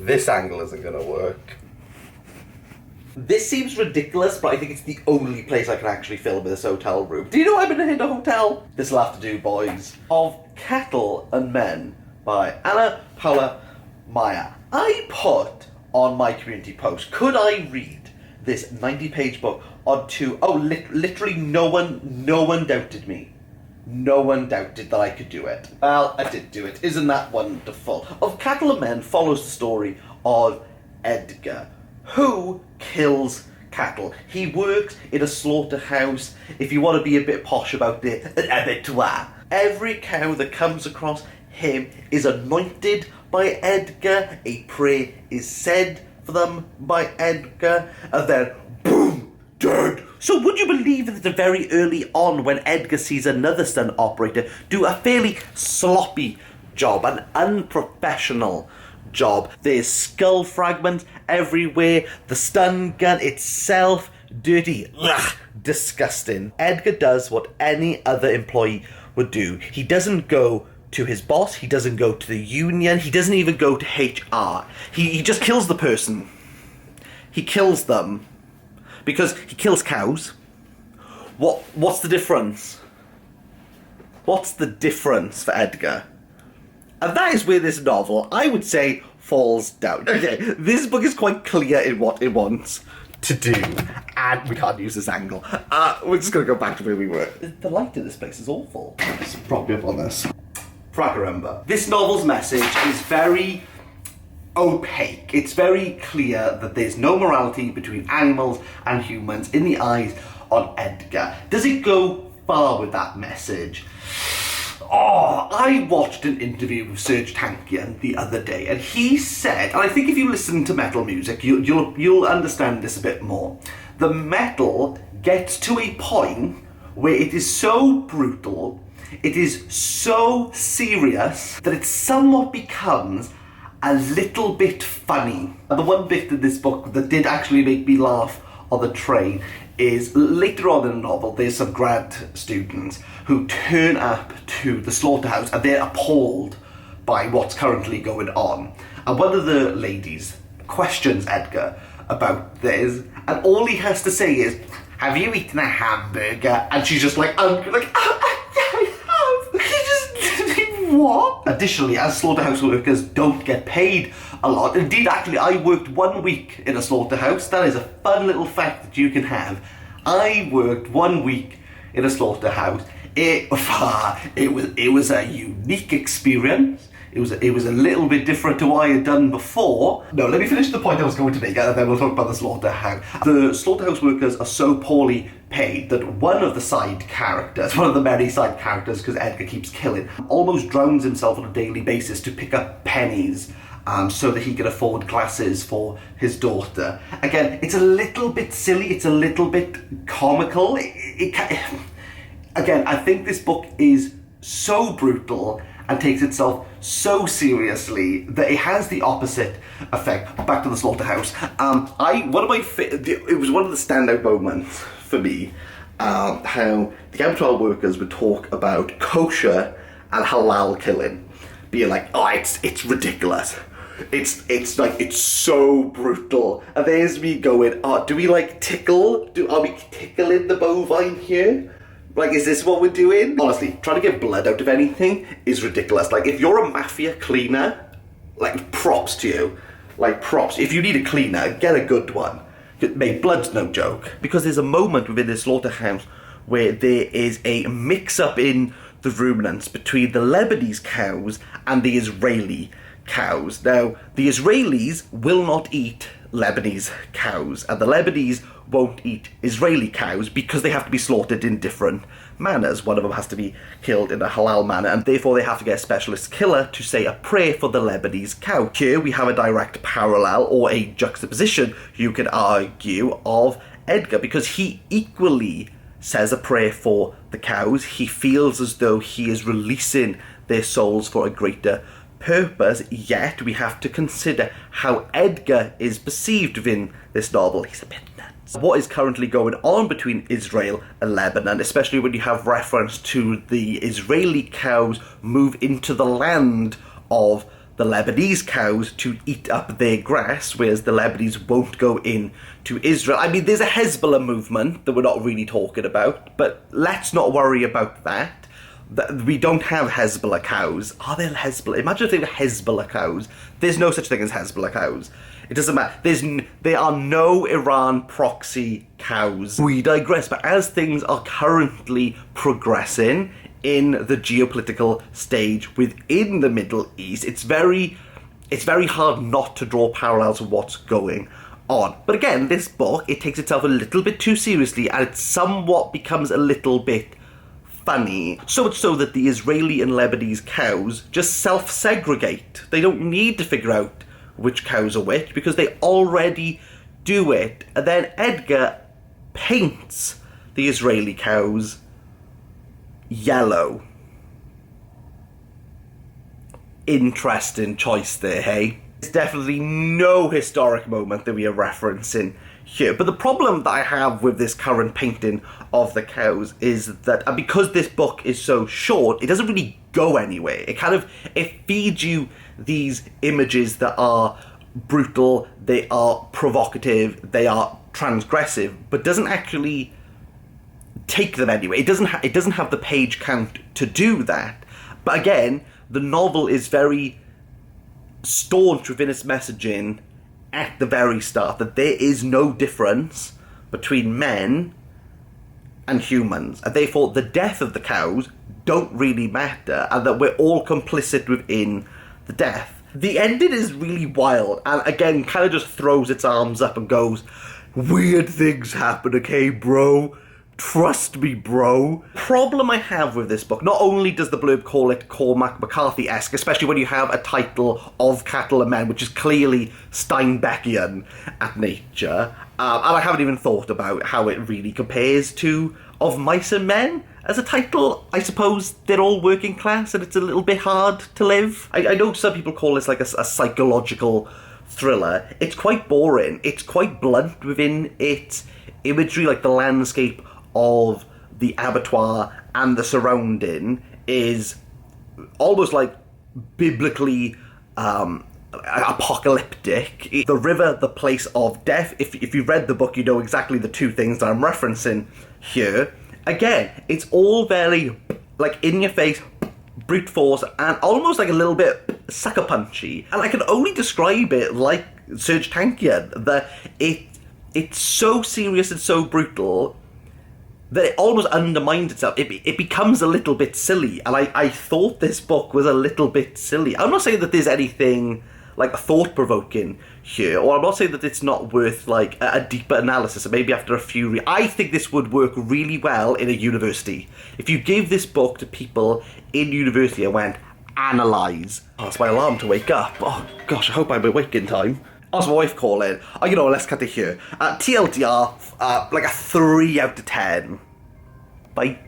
This angle isn't gonna work. This seems ridiculous, but I think it's the only place I can actually film in this hotel room. Do you know I'm in a hotel? This'll have to do, boys. Of Cattle and Men by Ana Paula Maia. I put on my community post, could I read this 90-page book onto... literally no one doubted me. No one doubted that I could do it. Well, I did do it. Isn't that wonderful? Of Cattle and Men follows the story of Edgar, who kills cattle. He works in a slaughterhouse. If you want to be a bit posh about it, an abattoir. Every cow that comes across him is anointed by Edgar. A prayer is said for them by Edgar, and then boom, dead. So would you believe that very early on, when Edgar sees another stunt operator do a fairly sloppy job, an unprofessional job, there's skull fragments everywhere, the stun gun itself, dirty, ugh, disgusting. Edgar does what any other employee would do. He doesn't go to his boss, he doesn't go to the union, he doesn't even go to HR. He just kills the person. He kills them. Because he kills cows. What's the difference? What's the difference for Edgar? And that is where this novel, I would say, falls down. Okay, this book is quite clear in what it wants to do. And we can't use this angle. We're just going to go back to where we were. The light in this place is awful. Let's prop me up on this. Prakaramba. This novel's message is very opaque. It's very clear that there's no morality between animals and humans in the eyes of Edgar. Does it go far with that message? Oh, I watched an interview with Serge Tankian the other day, and he said, and I think if you listen to metal music, you'll understand this a bit more. The metal gets to a point where it is so brutal, it is so serious, that it somewhat becomes a little bit funny. And the one bit in this book that did actually make me laugh on the train is later on in the novel, there's some grad students who turn up to the slaughterhouse and they're appalled by what's currently going on. And one of the ladies questions Edgar about this, and all he has to say is, "Have you eaten a hamburger?" And she's just like, yeah, I have. He just, what? Additionally, as slaughterhouse workers don't get paid a lot. Indeed, actually, I worked 1 week in a slaughterhouse. That is a fun little fact that you can have. I worked 1 week in a slaughterhouse. It was a unique experience. It was a little bit different to what I had done before. No, let me finish the point I was going to make, and then we'll talk about the slaughterhouse. The slaughterhouse workers are so poorly paid that one of the many side characters, because Edgar keeps killing, almost drowns himself on a daily basis to pick up pennies so that he can afford glasses for his daughter. Again, it's a little bit silly, it's a little bit comical. Again, I think this book is so brutal and takes itself so seriously that it has the opposite effect. Back to the slaughterhouse. It was one of the standout moments for me, how the abattoir workers would talk about kosher and halal killing, being like, oh, it's ridiculous. It's so brutal. And there's me going, oh, do we tickle? Are we tickling the bovine here? Is this what we're doing? Honestly, trying to get blood out of anything is ridiculous. If you're a mafia cleaner, props to you. Props. If you need a cleaner, get a good one. Mate, blood's no joke. Because there's a moment within the slaughterhouse where there is a mix-up in the ruminants between the Lebanese cows and the Israeli cows. Now, the Israelis will not eat Lebanese cows, and the Lebanese won't eat Israeli cows because they have to be slaughtered in different manners. One of them has to be killed in a halal manner, and therefore they have to get a specialist killer to say a prayer for the Lebanese cow. Here we have a direct parallel, or a juxtaposition, you could argue, of Edgar, because he equally says a prayer for the cows. He feels as though he is releasing their souls for a greater purpose, yet we have to consider how Edgar is perceived within this novel. He's a bit nuts. What is currently going on between Israel and Lebanon, especially when you have reference to the Israeli cows move into the land of the Lebanese cows to eat up their grass, whereas the Lebanese won't go in to Israel. I mean, there's a Hezbollah movement that we're not really talking about, but let's not worry about that. We don't have Hezbollah cows. Are there Hezbollah? Imagine if they were Hezbollah cows. There's no such thing as Hezbollah cows. It doesn't matter. There are no Iran proxy cows. We digress, but as things are currently progressing in the geopolitical stage within the Middle East, it's very hard not to draw parallels with what's going on. But again, this book, it takes itself a little bit too seriously, and it somewhat becomes a little bit funny. So much so that the Israeli and Lebanese cows just self-segregate. They don't need to figure out which cows are which, because they already do it. And then Edgar paints the Israeli cows yellow. Interesting choice there, hey? It's definitely no historic moment that we are referencing here. But the problem that I have with this current painting of the cows is that because this book is so short, it doesn't really go anywhere. It feeds you these images that are brutal, they are provocative, they are transgressive, but doesn't actually take them anywhere. It doesn't have the page count to do that. But again, the novel is very staunch within its messaging at the very start that there is no difference between men and humans, and therefore the death of the cows don't really matter, and that we're all complicit within the death. The ending is really wild, and again kind of just throws its arms up and goes, weird things happen, okay bro? Trust me, bro. Problem I have with this book, not only does the blurb call it Cormac McCarthy-esque, especially when you have a title of Cattle and Men, which is clearly Steinbeckian at nature, and I haven't even thought about how it really compares to Of Mice and Men. As a title, I suppose they're all working class and it's a little bit hard to live. I know some people call this like a psychological thriller. It's quite boring. It's quite blunt within its imagery, like the landscape of the abattoir and the surrounding is almost like biblically apocalyptic. The river, the place of death. If you've read the book, you know exactly the two things that I'm referencing here. Again, it's all very like in your face, brute force, and almost like a little bit sucker punchy. And I can only describe it like Serge Tankian, that it's so serious and so brutal that it almost undermines itself. It becomes a little bit silly, and I thought this book was a little bit silly. I'm not saying that there's anything like thought-provoking here, or I'm not saying that it's not worth like a deeper analysis, and maybe after a few I think this would work really well in a university. If you gave this book to people in university and went, analyse. Oh, it's my alarm to wake up. Oh gosh, I hope I'm awake in time. Ask my wife calling. You know, let's cut it here. TLDR, like a 3 out of 10. Bye.